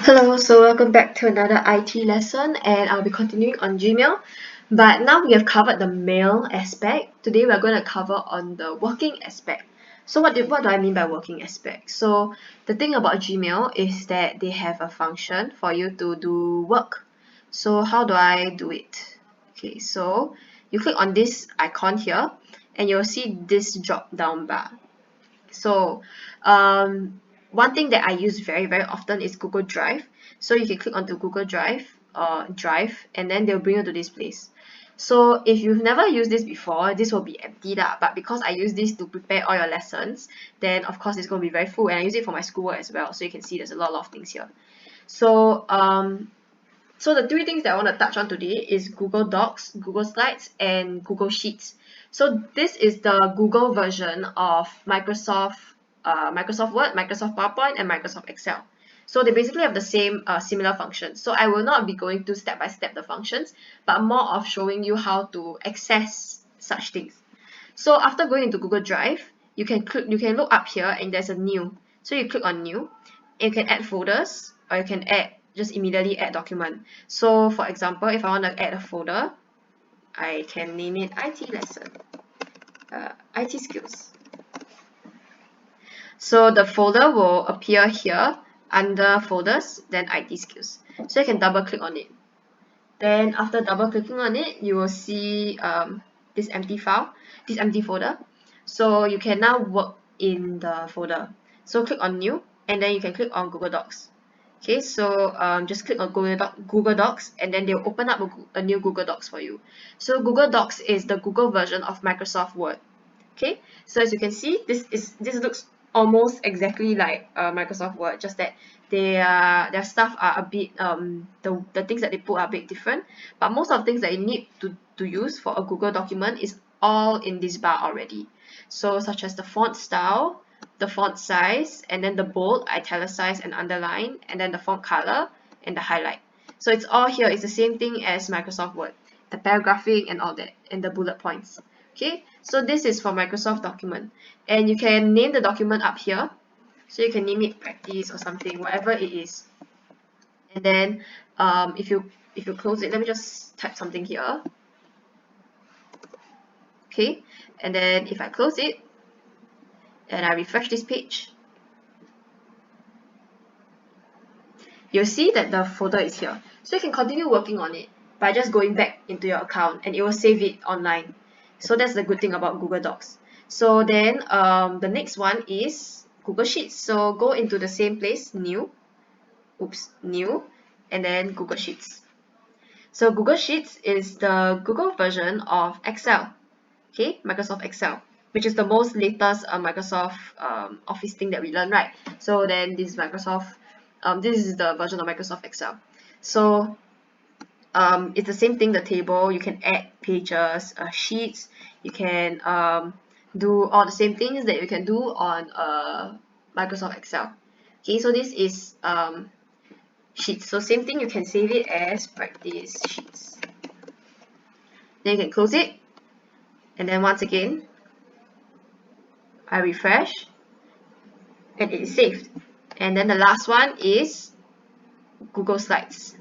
Hello, so welcome back to another IT lesson, and I'll be continuing on Gmail. But now we have covered the mail aspect. Today we're going to cover on the working aspect. So what do I mean by working aspect? So the thing about Gmail is that they have a function for you to do work. So how do I do it? Okay, so you click on this icon here, and you'll see this drop down bar. So one thing that I use very often is Google Drive. So you can click onto Google Drive, and then they'll bring you to this place. So if you've never used this before, this will be empty lah. But because I use this to prepare all your lessons, then of course it's going to be very full, and I use it for my schoolwork as well. So you can see there's a lot of things here. So so the three things that I want to touch on today is Google Docs, Google Slides, and Google Sheets. So this is the Google version of Microsoft Word, Microsoft PowerPoint, and Microsoft Excel. So they basically have the same similar functions. So I will not be going to step by step the functions, but more of showing you how to access such things. So after going into Google Drive, you can look up here and there's a new. So you click on new, and you can add folders, or you can just immediately add document. So for example, if I want to add a folder, I can name it IT lesson, IT skills. So the folder will appear here under folders, then IT skills. So you can double click on it. Then after double clicking on it, you will see this empty folder. So you can now work in the folder. So click on new, and then you can click on Google Docs. Okay, so just click on Google Docs, and then they'll open up a new Google Docs for you. So Google Docs is the Google version of Microsoft Word. Okay, so as you can see, this looks almost exactly like Microsoft Word, just that their stuff are a bit the things that they put are a bit different, but most of the things that you need to use for a Google document is all in this bar already. So such as the font style, the font size, and then the bold, italicize, and underline, and then the font color and the highlight. So it's all here. It's the same thing as Microsoft Word, the paragraphing and all that, and the bullet points. Okay, so this is for Microsoft document, and you can name the document up here. So you can name it practice or something, whatever it is. And then if you close it, let me just type something here. Okay, and then if I close it and I refresh this page, you'll see that the folder is here. So you can continue working on it by just going back into your account, and it will save it online. So that's the good thing about Google Docs. So then the next one is Google Sheets. So go into the same place, new, and then Google Sheets. So Google Sheets is the Google version of Excel, okay, Microsoft Excel, which is the most latest Microsoft Office thing that we learn, right? So then this is the version of Microsoft Excel. So it's the same thing, the table, you can add pages, sheets, you can do all the same things that you can do on Microsoft Excel. Okay, so this is sheets. So same thing, you can save it as practice sheets. Then you can close it, and then once again, I refresh, and it is saved. And then the last one is Google Slides.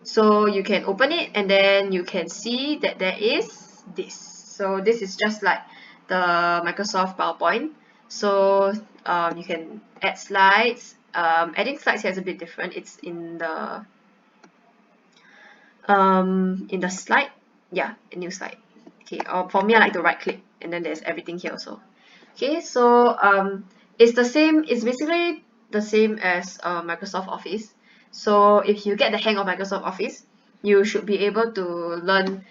So you can open it, and then you can see that there is this. So this is just like the Microsoft PowerPoint. So you can add slides. Adding slides here is a bit different. It's in the slide. Yeah, a new slide. Okay, or for me, I like to right click, and then there's everything here also. Okay, so it's the same. It's basically the same as Microsoft Office. So if you get the hang of Microsoft Office, you should be able to learn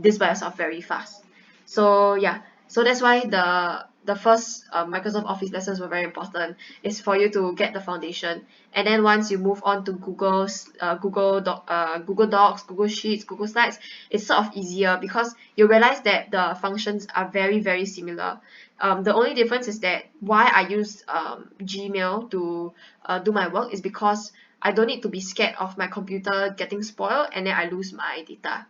this by yourself very fast. So yeah, so that's why the first Microsoft Office lessons were very important. Is for you to get the foundation, and then once you move on to Google Docs, Google Sheets, Google Slides, it's sort of easier because you realize that the functions are very similar. The only difference is that why I use Gmail to do my work is because I don't need to be scared of my computer getting spoiled and then I lose my data.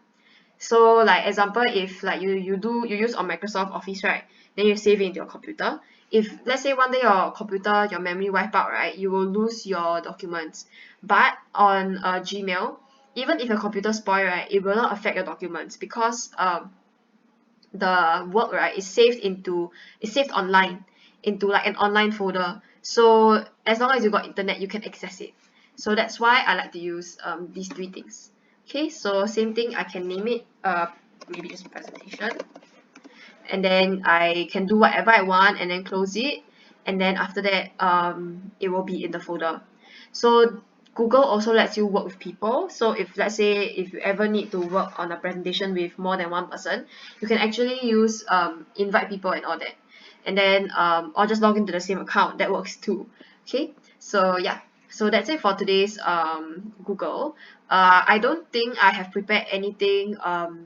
So like example, if like you use on Microsoft Office, right, then you save it into your computer, if let's say one day your computer, your memory wipe out, right, you will lose your documents. But on Gmail, even if your computer spoil, right, it will not affect your documents because the work, right, is saved online into like an online folder. So as long as you got internet, you can access it. So that's why I like to use these three things. Okay, so same thing, I can name it maybe just presentation, and then I can do whatever I want and then close it, and then after that it will be in the folder. So Google also lets you work with people. So if let's say if you ever need to work on a presentation with more than one person, you can actually use invite people and all that, and then or just log into the same account, that works too. Okay, so yeah, so that's it for today's Google. I don't think I have prepared anything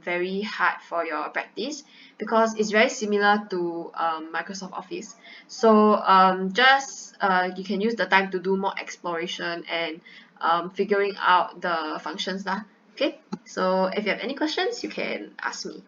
very hard for your practice because it's very similar to Microsoft Office. So just you can use the time to do more exploration and figuring out the functions lah. Okay, so if you have any questions, you can ask me.